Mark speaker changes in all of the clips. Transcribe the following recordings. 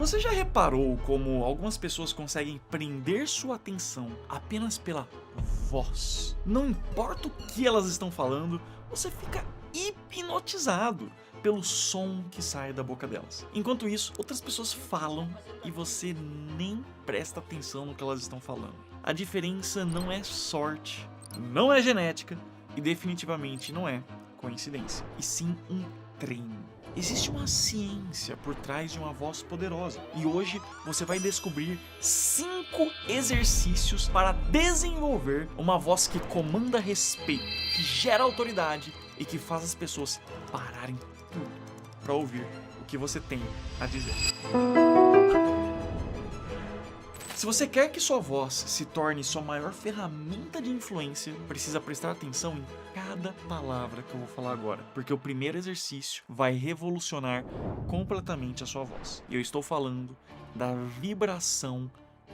Speaker 1: Você já reparou como algumas pessoas conseguem prender sua atenção apenas pela voz? Não importa o que elas estão falando, você fica hipnotizado pelo som que sai da boca delas. Enquanto isso, outras pessoas falam e você nem presta atenção no que elas estão falando. A diferença não é sorte, não é genética e definitivamente não é coincidência, e sim um treino. Existe uma ciência por trás de uma voz poderosa e hoje você vai descobrir 5 exercícios para desenvolver uma voz que comanda respeito, que gera autoridade e que faz as pessoas pararem tudo para ouvir o que você tem a dizer. Se você quer que sua voz se torne sua maior ferramenta de influência, precisa prestar atenção em cada palavra que eu vou falar agora, porque o primeiro exercício vai revolucionar completamente a sua voz. E eu estou falando da vibração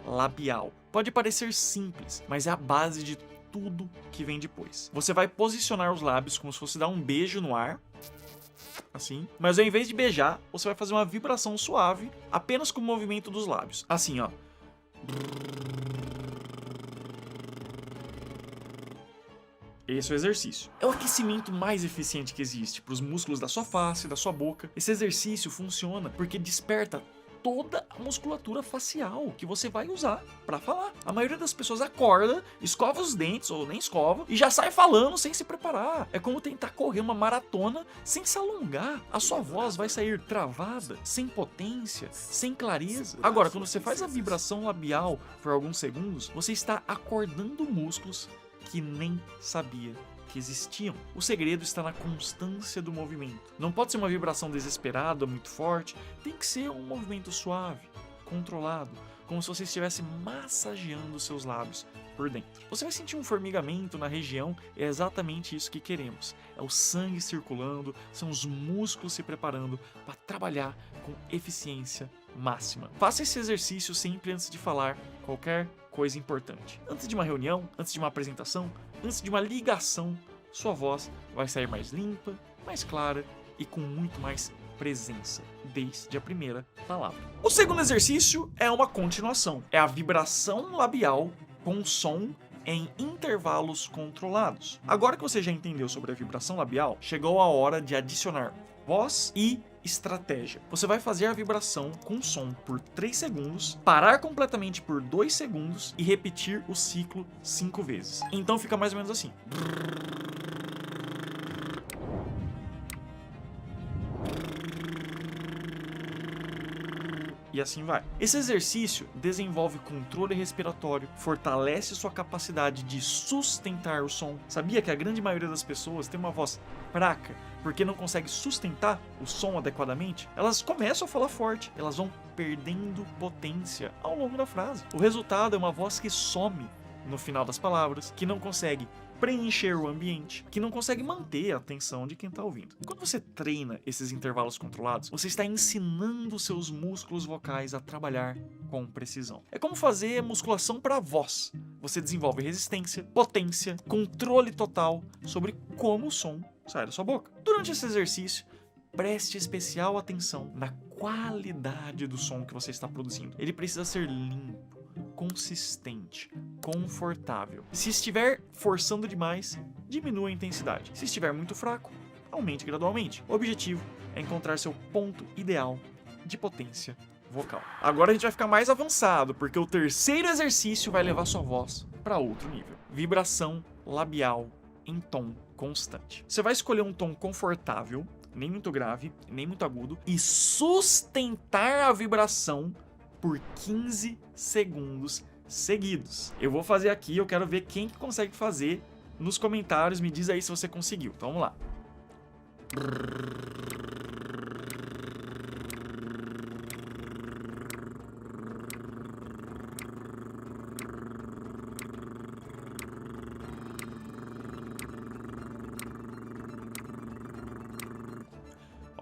Speaker 1: labial. Pode parecer simples, mas é a base de tudo que vem depois. Você vai posicionar os lábios como se fosse dar um beijo no ar, assim, mas ao invés de beijar, você vai fazer uma vibração suave, apenas com o movimento dos lábios, assim, ó. Esse é o exercício. É o aquecimento mais eficiente que existe para os músculos da sua face, da sua boca. Esse exercício funciona porque desperta toda a musculatura facial que você vai usar para falar. A maioria das pessoas acorda, escova os dentes ou nem escova e já sai falando sem se preparar. É como tentar correr uma maratona sem se alongar. A sua voz vai sair travada, sem potência, sem clareza. Agora, quando você faz a vibração labial por alguns segundos, você está acordando músculos que nem sabia que existiam. O segredo está na constância do movimento. Não pode ser uma vibração desesperada, muito forte. Tem que ser um movimento suave, controlado, como se você estivesse massageando seus lábios por dentro. Você vai sentir um formigamento na região, é exatamente isso que queremos. É o sangue circulando, são os músculos se preparando para trabalhar com eficiência máxima. Faça esse exercício sempre antes de falar qualquer coisa importante. Antes de uma reunião, antes de uma apresentação, antes de uma ligação, sua voz vai sair mais limpa, mais clara e com muito mais presença, desde a primeira palavra. O segundo exercício é uma continuação. É a vibração labial com som em intervalos controlados. Agora que você já entendeu sobre a vibração labial, chegou a hora de adicionar voz e estratégia. Você vai fazer a vibração com som por 3 segundos, parar completamente por 2 segundos e repetir o ciclo 5 vezes. Então fica mais ou menos assim. E assim vai. Esse exercício desenvolve controle respiratório, fortalece sua capacidade de sustentar o som. Sabia que a grande maioria das pessoas tem uma voz fraca porque não consegue sustentar o som adequadamente? Elas começam a falar forte, elas vão perdendo potência ao longo da frase. O resultado é uma voz que some no final das palavras, que não consegue preencher o ambiente, que não consegue manter a atenção de quem está ouvindo. Quando você treina esses intervalos controlados, você está ensinando seus músculos vocais a trabalhar com precisão. É como fazer musculação para a voz. Você desenvolve resistência, potência, controle total sobre como o som sai da sua boca. Durante esse exercício, preste especial atenção na qualidade do som que você está produzindo. Ele precisa ser limpo, consistente, confortável. Se estiver forçando demais, diminua a intensidade. Se estiver muito fraco, aumente gradualmente. O objetivo é encontrar seu ponto ideal de potência vocal. Agora a gente vai ficar mais avançado, porque o terceiro exercício vai levar sua voz para outro nível. Vibração labial em tom constante. Você vai escolher um tom confortável, nem muito grave, nem muito agudo, e sustentar a vibração por 15 segundos seguidos. Eu vou fazer aqui, eu quero ver quem que consegue fazer nos comentários, me diz aí se você conseguiu. Então vamos lá.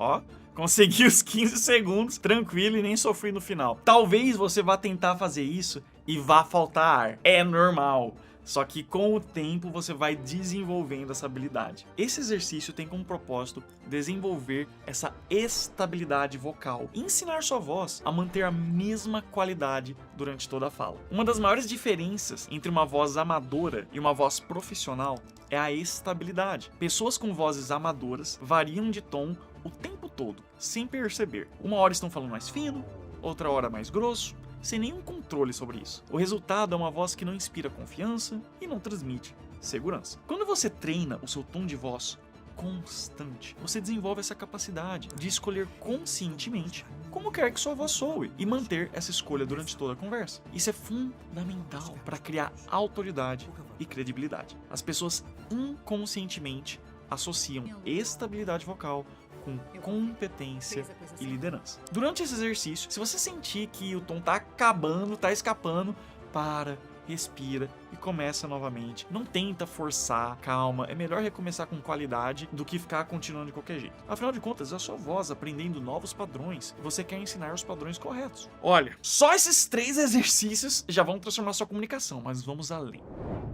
Speaker 1: Ó, consegui os 15 segundos, tranquilo e nem sofri no final. Talvez você vá tentar fazer isso e vá faltar ar. É normal. Só que com o tempo você vai desenvolvendo essa habilidade. Esse exercício tem como propósito desenvolver essa estabilidade vocal e ensinar sua voz a manter a mesma qualidade durante toda a fala. Uma das maiores diferenças entre uma voz amadora e uma voz profissional é a estabilidade. Pessoas com vozes amadoras variam de tom o tempo todo, sem perceber. Uma hora estão falando mais fino, outra hora mais grosso, sem nenhum controle sobre isso. O resultado é uma voz que não inspira confiança e não transmite segurança. Quando você treina o seu tom de voz constante, você desenvolve essa capacidade de escolher conscientemente como quer que sua voz soe e manter essa escolha durante toda a conversa. Isso é fundamental para criar autoridade e credibilidade. As pessoas inconscientemente associam estabilidade vocal com competência e liderança. Durante esse exercício, se você sentir que o tom tá acabando, tá escapando, para, respira e começa novamente. Não tenta forçar, calma, é melhor recomeçar com qualidade do que ficar continuando de qualquer jeito. Afinal de contas, é a sua voz aprendendo novos padrões e você quer ensinar os padrões corretos. Olha, só esses 3 exercícios já vão transformar sua comunicação, mas vamos além.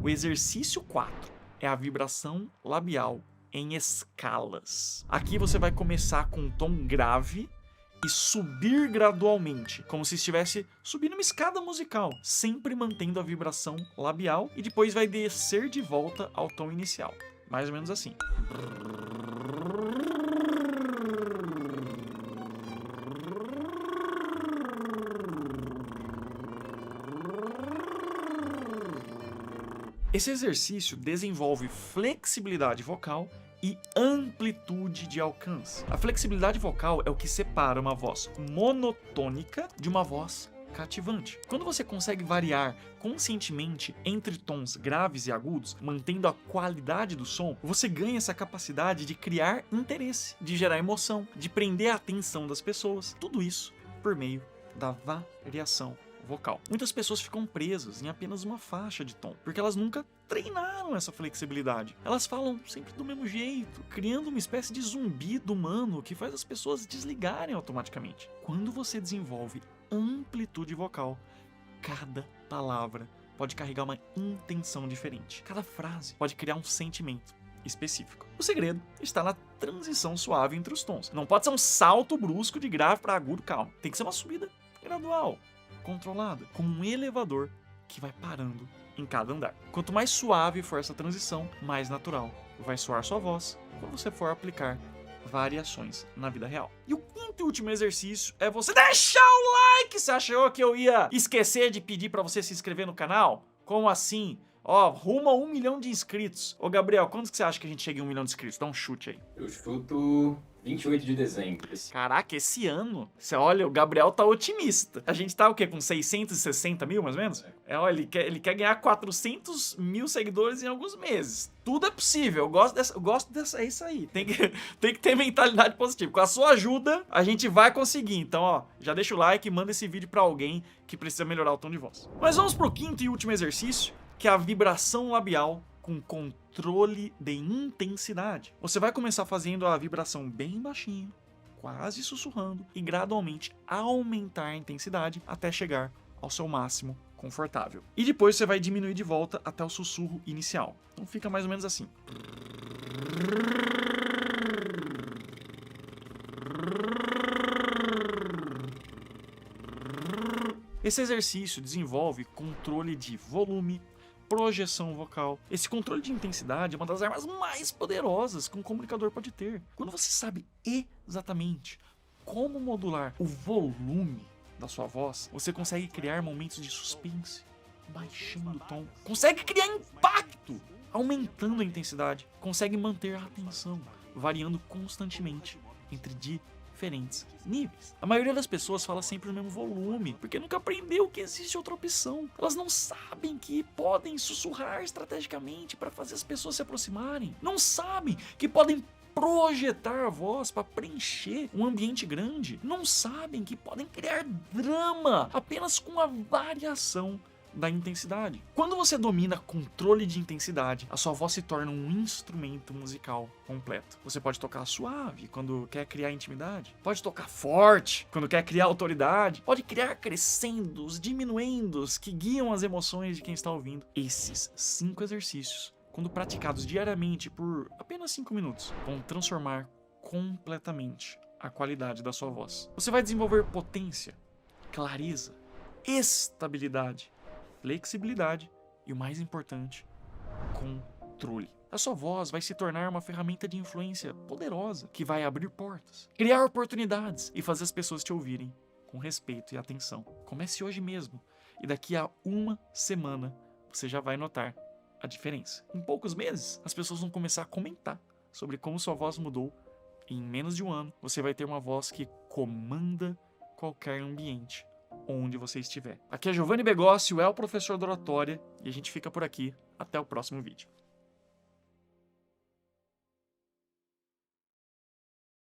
Speaker 1: O exercício 4 é a vibração labial em escalas. Aqui você vai começar com um tom grave e subir gradualmente, como se estivesse subindo uma escada musical, sempre mantendo a vibração labial, e depois vai descer de volta ao tom inicial. Mais ou menos assim. Esse exercício desenvolve flexibilidade vocal e amplitude de alcance. A flexibilidade vocal é o que separa uma voz monotônica de uma voz cativante. Quando você consegue variar conscientemente entre tons graves e agudos, mantendo a qualidade do som, você ganha essa capacidade de criar interesse, de gerar emoção, de prender a atenção das pessoas. Tudo isso por meio da variação vocal. Muitas pessoas ficam presas em apenas uma faixa de tom, porque elas nunca treinaram essa flexibilidade. Elas falam sempre do mesmo jeito, criando uma espécie de zumbido humano que faz as pessoas desligarem automaticamente. Quando você desenvolve amplitude vocal, cada palavra pode carregar uma intenção diferente. Cada frase pode criar um sentimento específico. O segredo está na transição suave entre os tons. Não pode ser um salto brusco de grave para agudo, calmo. Tem que ser uma subida gradual, controlada, como um elevador que vai parando em cada andar. Quanto mais suave for essa transição, mais natural vai soar sua voz quando você for aplicar variações na vida real. E o quinto e último exercício é você deixar o like! Você achou que eu ia esquecer de pedir para você se inscrever no canal? Como assim? Ó, rumo a 1 milhão de inscritos. Ô Gabriel, quando que você acha que a gente chega em 1 milhão de inscritos? Dá um chute aí.
Speaker 2: Eu chuto 28 de dezembro.
Speaker 1: Caraca, esse ano? Você olha, o Gabriel tá otimista. A gente tá o quê? Com 660 mil, mais ou menos? Ó, ele quer ganhar 400 mil seguidores em alguns meses. Tudo é possível. Eu gosto dessa. É isso aí. Tem que ter mentalidade positiva. Com a sua ajuda, a gente vai conseguir. Então, ó, já deixa o like e manda esse vídeo pra alguém que precisa melhorar o tom de voz. Mas vamos pro quinto e último exercício, que é a vibração labial com controle de intensidade. Você vai começar fazendo a vibração bem baixinho, quase sussurrando, e gradualmente aumentar a intensidade até chegar ao seu máximo confortável. E depois você vai diminuir de volta até o sussurro inicial. Então fica mais ou menos assim. Esse exercício desenvolve controle de volume, projeção vocal. Esse controle de intensidade é uma das armas mais poderosas que um comunicador pode ter. Quando você sabe exatamente como modular o volume da sua voz, você consegue criar momentos de suspense, baixando o tom, consegue criar impacto, aumentando a intensidade, consegue manter a atenção, variando constantemente entre diferentes níveis. A maioria das pessoas fala sempre no mesmo volume, porque nunca aprendeu que existe outra opção. Elas não sabem que podem sussurrar estrategicamente para fazer as pessoas se aproximarem. Não sabem que podem projetar a voz para preencher um ambiente grande. Não sabem que podem criar drama apenas com a variação da intensidade. Quando você domina controle de intensidade, a sua voz se torna um instrumento musical completo. Você pode tocar suave quando quer criar intimidade, pode tocar forte quando quer criar autoridade, pode criar crescendos, diminuendos que guiam as emoções de quem está ouvindo. Esses 5 exercícios, quando praticados diariamente por apenas 5 minutos, vão transformar completamente a qualidade da sua voz. Você vai desenvolver potência, clareza, estabilidade, flexibilidade e, o mais importante, controle. A sua voz vai se tornar uma ferramenta de influência poderosa que vai abrir portas, criar oportunidades e fazer as pessoas te ouvirem com respeito e atenção. Comece hoje mesmo e daqui a 1 semana você já vai notar a diferença. Em poucos meses, as pessoas vão começar a comentar sobre como sua voz mudou. E em menos de 1 ano, você vai ter uma voz que comanda qualquer ambiente onde você estiver. Aqui é Giovanni Begossi, o professor da oratória, e a gente fica por aqui. Até o próximo vídeo.